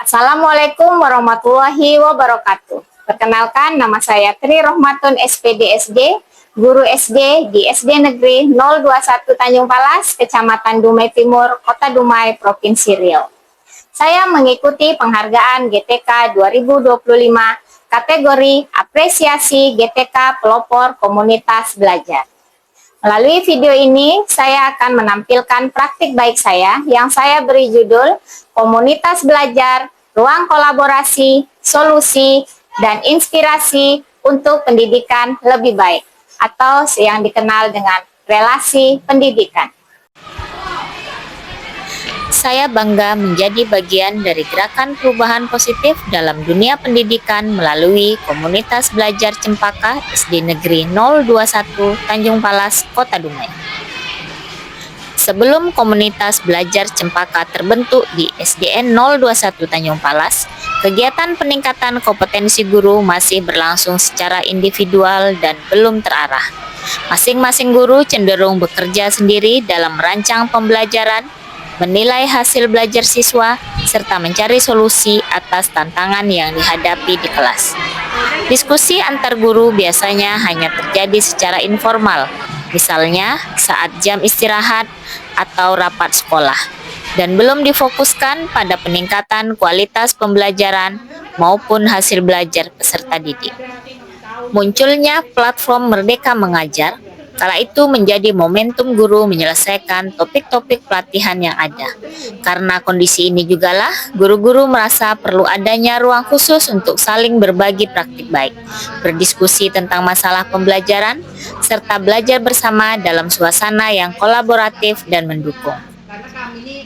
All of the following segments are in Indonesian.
Assalamualaikum warahmatullahi wabarakatuh. Perkenalkan, nama saya Tri Rohmatun SPD SD, guru SD di SD Negeri 021 Tanjung Palas, Kecamatan Dumai Timur, Kota Dumai, Provinsi Riau. Saya mengikuti penghargaan GTK 2025 kategori apresiasi GTK pelopor komunitas belajar. Melalui video ini, saya akan menampilkan praktik baik saya yang saya beri judul Komunitas Belajar, Ruang Kolaborasi, Solusi, dan Inspirasi untuk Pendidikan Lebih Baik, atau yang dikenal dengan relasi pendidikan. Saya bangga menjadi bagian dari gerakan perubahan positif dalam dunia pendidikan melalui Komunitas Belajar Cempaka SD Negeri 021 Tanjung Palas, Kota Dumai. Sebelum Komunitas Belajar Cempaka terbentuk di SDN 021 Tanjung Palas, kegiatan peningkatan kompetensi guru masih berlangsung secara individual dan belum terarah. Masing-masing guru cenderung bekerja sendiri dalam merancang pembelajaran, menilai hasil belajar siswa, serta mencari solusi atas tantangan yang dihadapi di kelas. Diskusi antar guru biasanya hanya terjadi secara informal, misalnya saat jam istirahat atau rapat sekolah, dan belum difokuskan pada peningkatan kualitas pembelajaran maupun hasil belajar peserta didik. Munculnya platform Merdeka Mengajar kala itu menjadi momentum guru menyelesaikan topik-topik pelatihan yang ada. Karena kondisi ini jugalah, guru-guru merasa perlu adanya ruang khusus untuk saling berbagi praktik baik, berdiskusi tentang masalah pembelajaran, serta belajar bersama dalam suasana yang kolaboratif dan mendukung.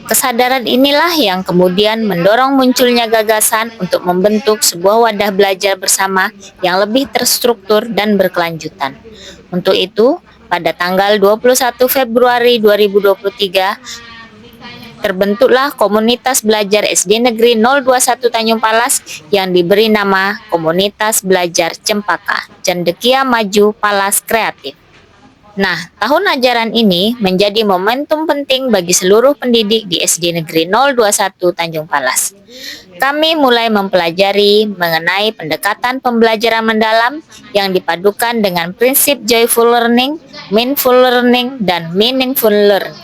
Kesadaran inilah yang kemudian mendorong munculnya gagasan untuk membentuk sebuah wadah belajar bersama yang lebih terstruktur dan berkelanjutan. Untuk itu, pada tanggal 21 Februari 2023, terbentuklah Komunitas Belajar SD Negeri 021 Tanjung Palas yang diberi nama Komunitas Belajar Cempaka, Cendekia Maju Palas Kreatif. Nah, tahun ajaran ini menjadi momentum penting bagi seluruh pendidik di SD Negeri 021 Tanjung Palas. Kami mulai mempelajari mengenai pendekatan pembelajaran mendalam yang dipadukan dengan prinsip joyful learning, mindful learning, dan meaningful learning.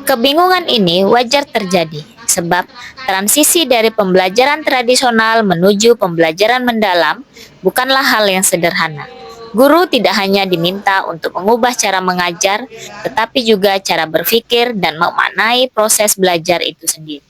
Kebingungan ini wajar terjadi, sebab transisi dari pembelajaran tradisional menuju pembelajaran mendalam bukanlah hal yang sederhana. Guru tidak hanya diminta untuk mengubah cara mengajar, tetapi juga cara berpikir dan memaknai proses belajar itu sendiri.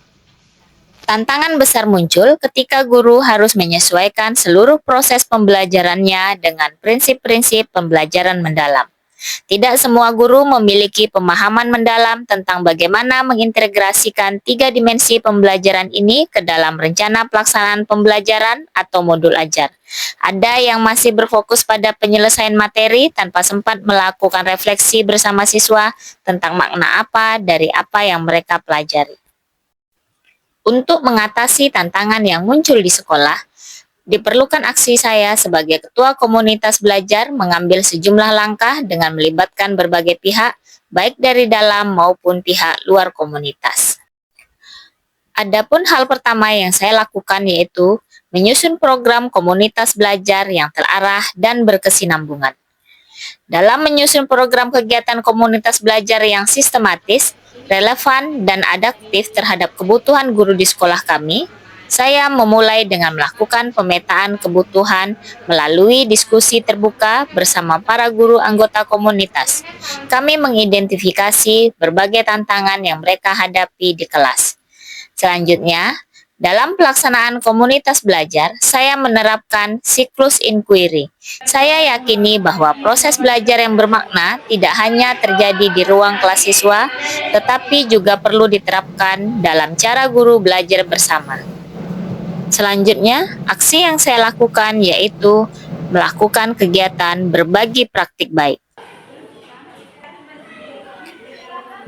Tantangan besar muncul ketika guru harus menyesuaikan seluruh proses pembelajarannya dengan prinsip-prinsip pembelajaran mendalam. Tidak semua guru memiliki pemahaman mendalam tentang bagaimana mengintegrasikan 3 dimensi pembelajaran ini ke dalam rencana pelaksanaan pembelajaran atau modul ajar. Ada yang masih berfokus pada penyelesaian materi tanpa sempat melakukan refleksi bersama siswa tentang makna apa dari apa yang mereka pelajari. Untuk mengatasi tantangan yang muncul di sekolah, diperlukan aksi saya sebagai ketua komunitas belajar mengambil sejumlah langkah dengan melibatkan berbagai pihak, baik dari dalam maupun pihak luar komunitas. Adapun hal pertama yang saya lakukan yaitu menyusun program komunitas belajar yang terarah dan berkesinambungan. Dalam menyusun program kegiatan komunitas belajar yang sistematis, relevan, dan adaptif terhadap kebutuhan guru di sekolah kami, saya memulai dengan melakukan pemetaan kebutuhan melalui diskusi terbuka bersama para guru anggota komunitas. Kami mengidentifikasi berbagai tantangan yang mereka hadapi di kelas. Selanjutnya, dalam pelaksanaan komunitas belajar, saya menerapkan siklus inquiry. Saya yakini bahwa proses belajar yang bermakna tidak hanya terjadi di ruang kelas siswa, tetapi juga perlu diterapkan dalam cara guru belajar bersama. Selanjutnya, aksi yang saya lakukan yaitu melakukan kegiatan berbagi praktik baik.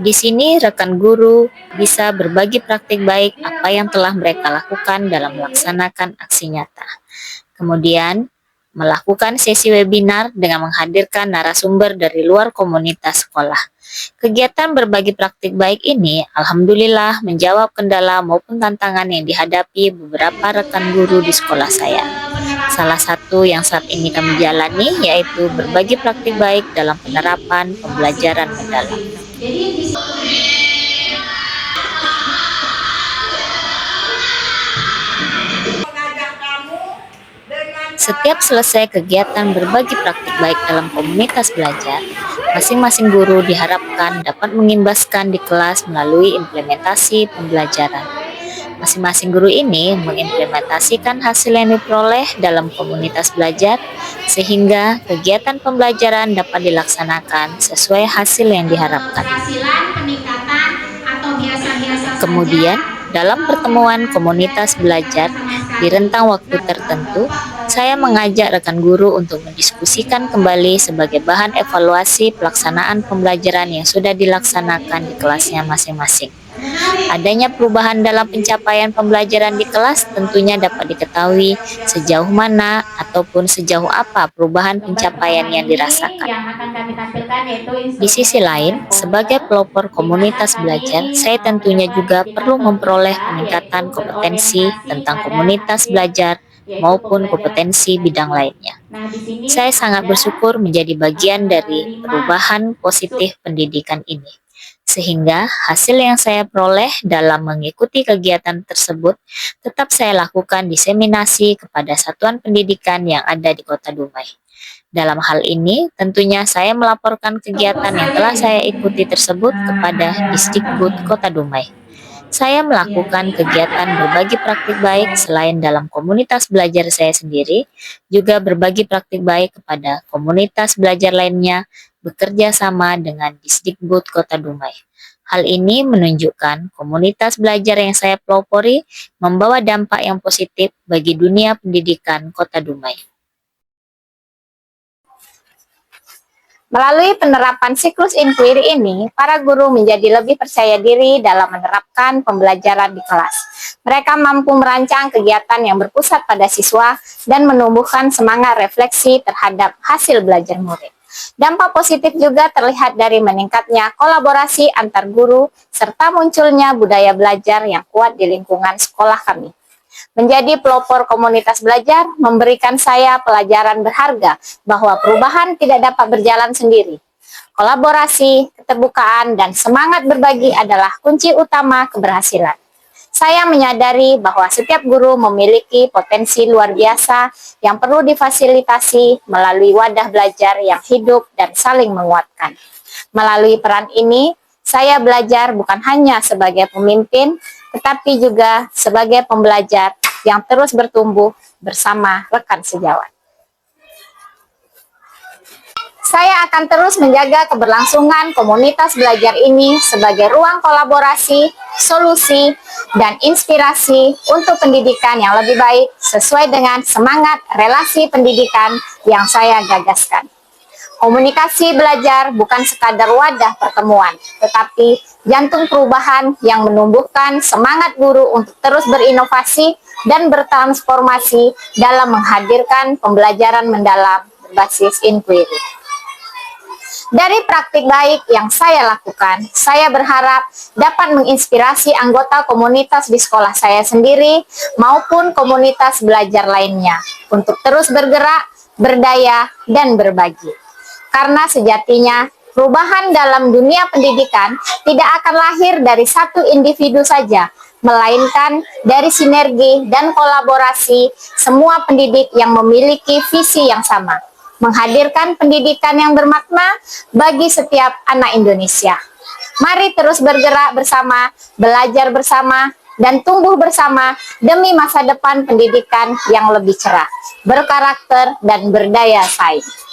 Di sini rekan guru bisa berbagi praktik baik apa yang telah mereka lakukan dalam melaksanakan aksi nyata. Kemudian, melakukan sesi webinar dengan menghadirkan narasumber dari luar komunitas sekolah. Kegiatan berbagi praktik baik ini alhamdulillah menjawab kendala maupun tantangan yang dihadapi beberapa rekan guru di sekolah saya. Salah satu yang saat ini kami jalani yaitu berbagi praktik baik dalam penerapan pembelajaran mendalam. Setiap selesai kegiatan berbagi praktik baik dalam komunitas belajar, masing-masing guru diharapkan dapat mengimbaskan di kelas melalui implementasi pembelajaran. Masing-masing guru ini mengimplementasikan hasil yang diperoleh dalam komunitas belajar, sehingga kegiatan pembelajaran dapat dilaksanakan sesuai hasil yang diharapkan. Kemudian, dalam pertemuan komunitas belajar di rentang waktu tertentu, saya mengajak rekan guru untuk mendiskusikan kembali sebagai bahan evaluasi pelaksanaan pembelajaran yang sudah dilaksanakan di kelasnya masing-masing. Adanya perubahan dalam pencapaian pembelajaran di kelas tentunya dapat diketahui sejauh mana ataupun sejauh apa perubahan pencapaian yang dirasakan. Di sisi lain, sebagai pelopor komunitas belajar, saya tentunya juga perlu memperoleh peningkatan kompetensi tentang komunitas belajar maupun kompetensi bidang lainnya. Saya sangat bersyukur menjadi bagian dari perubahan positif pendidikan ini, sehingga hasil yang saya peroleh dalam mengikuti kegiatan tersebut tetap saya lakukan diseminasi kepada satuan pendidikan yang ada di Kota Dumai. Dalam hal ini, tentunya saya melaporkan kegiatan yang telah saya ikuti tersebut kepada Disdikbud Kota Dumai. Saya melakukan kegiatan berbagi praktik baik selain dalam komunitas belajar saya sendiri, juga berbagi praktik baik kepada komunitas belajar lainnya, bekerja sama dengan Disdikbud Kota Dumai. Hal ini menunjukkan komunitas belajar yang saya pelopori membawa dampak yang positif bagi dunia pendidikan Kota Dumai. Melalui penerapan siklus inquiry ini, para guru menjadi lebih percaya diri dalam menerapkan pembelajaran di kelas. Mereka mampu merancang kegiatan yang berpusat pada siswa dan menumbuhkan semangat refleksi terhadap hasil belajar murid. Dampak positif juga terlihat dari meningkatnya kolaborasi antar guru serta munculnya budaya belajar yang kuat di lingkungan sekolah kami. Menjadi pelopor komunitas belajar memberikan saya pelajaran berharga bahwa perubahan tidak dapat berjalan sendiri. Kolaborasi, keterbukaan, dan semangat berbagi adalah kunci utama keberhasilan. Saya menyadari bahwa setiap guru memiliki potensi luar biasa yang perlu difasilitasi melalui wadah belajar yang hidup dan saling menguatkan. Melalui peran ini, saya belajar bukan hanya sebagai pemimpin, tetapi juga sebagai pembelajar yang terus bertumbuh bersama rekan sejawat. Saya akan terus menjaga keberlangsungan komunitas belajar ini sebagai ruang kolaborasi, solusi, dan inspirasi untuk pendidikan yang lebih baik sesuai dengan semangat relasi pendidikan yang saya gagaskan. Komunikasi belajar bukan sekadar wadah pertemuan, tetapi jantung perubahan yang menumbuhkan semangat guru untuk terus berinovasi dan bertransformasi dalam menghadirkan pembelajaran mendalam berbasis inquiry. Dari praktik baik yang saya lakukan, saya berharap dapat menginspirasi anggota komunitas di sekolah saya sendiri maupun komunitas belajar lainnya untuk terus bergerak, berdaya, dan berbagi. Karena sejatinya, perubahan dalam dunia pendidikan tidak akan lahir dari satu individu saja, melainkan dari sinergi dan kolaborasi semua pendidik yang memiliki visi yang sama, menghadirkan pendidikan yang bermakna bagi setiap anak Indonesia. Mari terus bergerak bersama, belajar bersama, dan tumbuh bersama demi masa depan pendidikan yang lebih cerah, berkarakter, dan berdaya saing.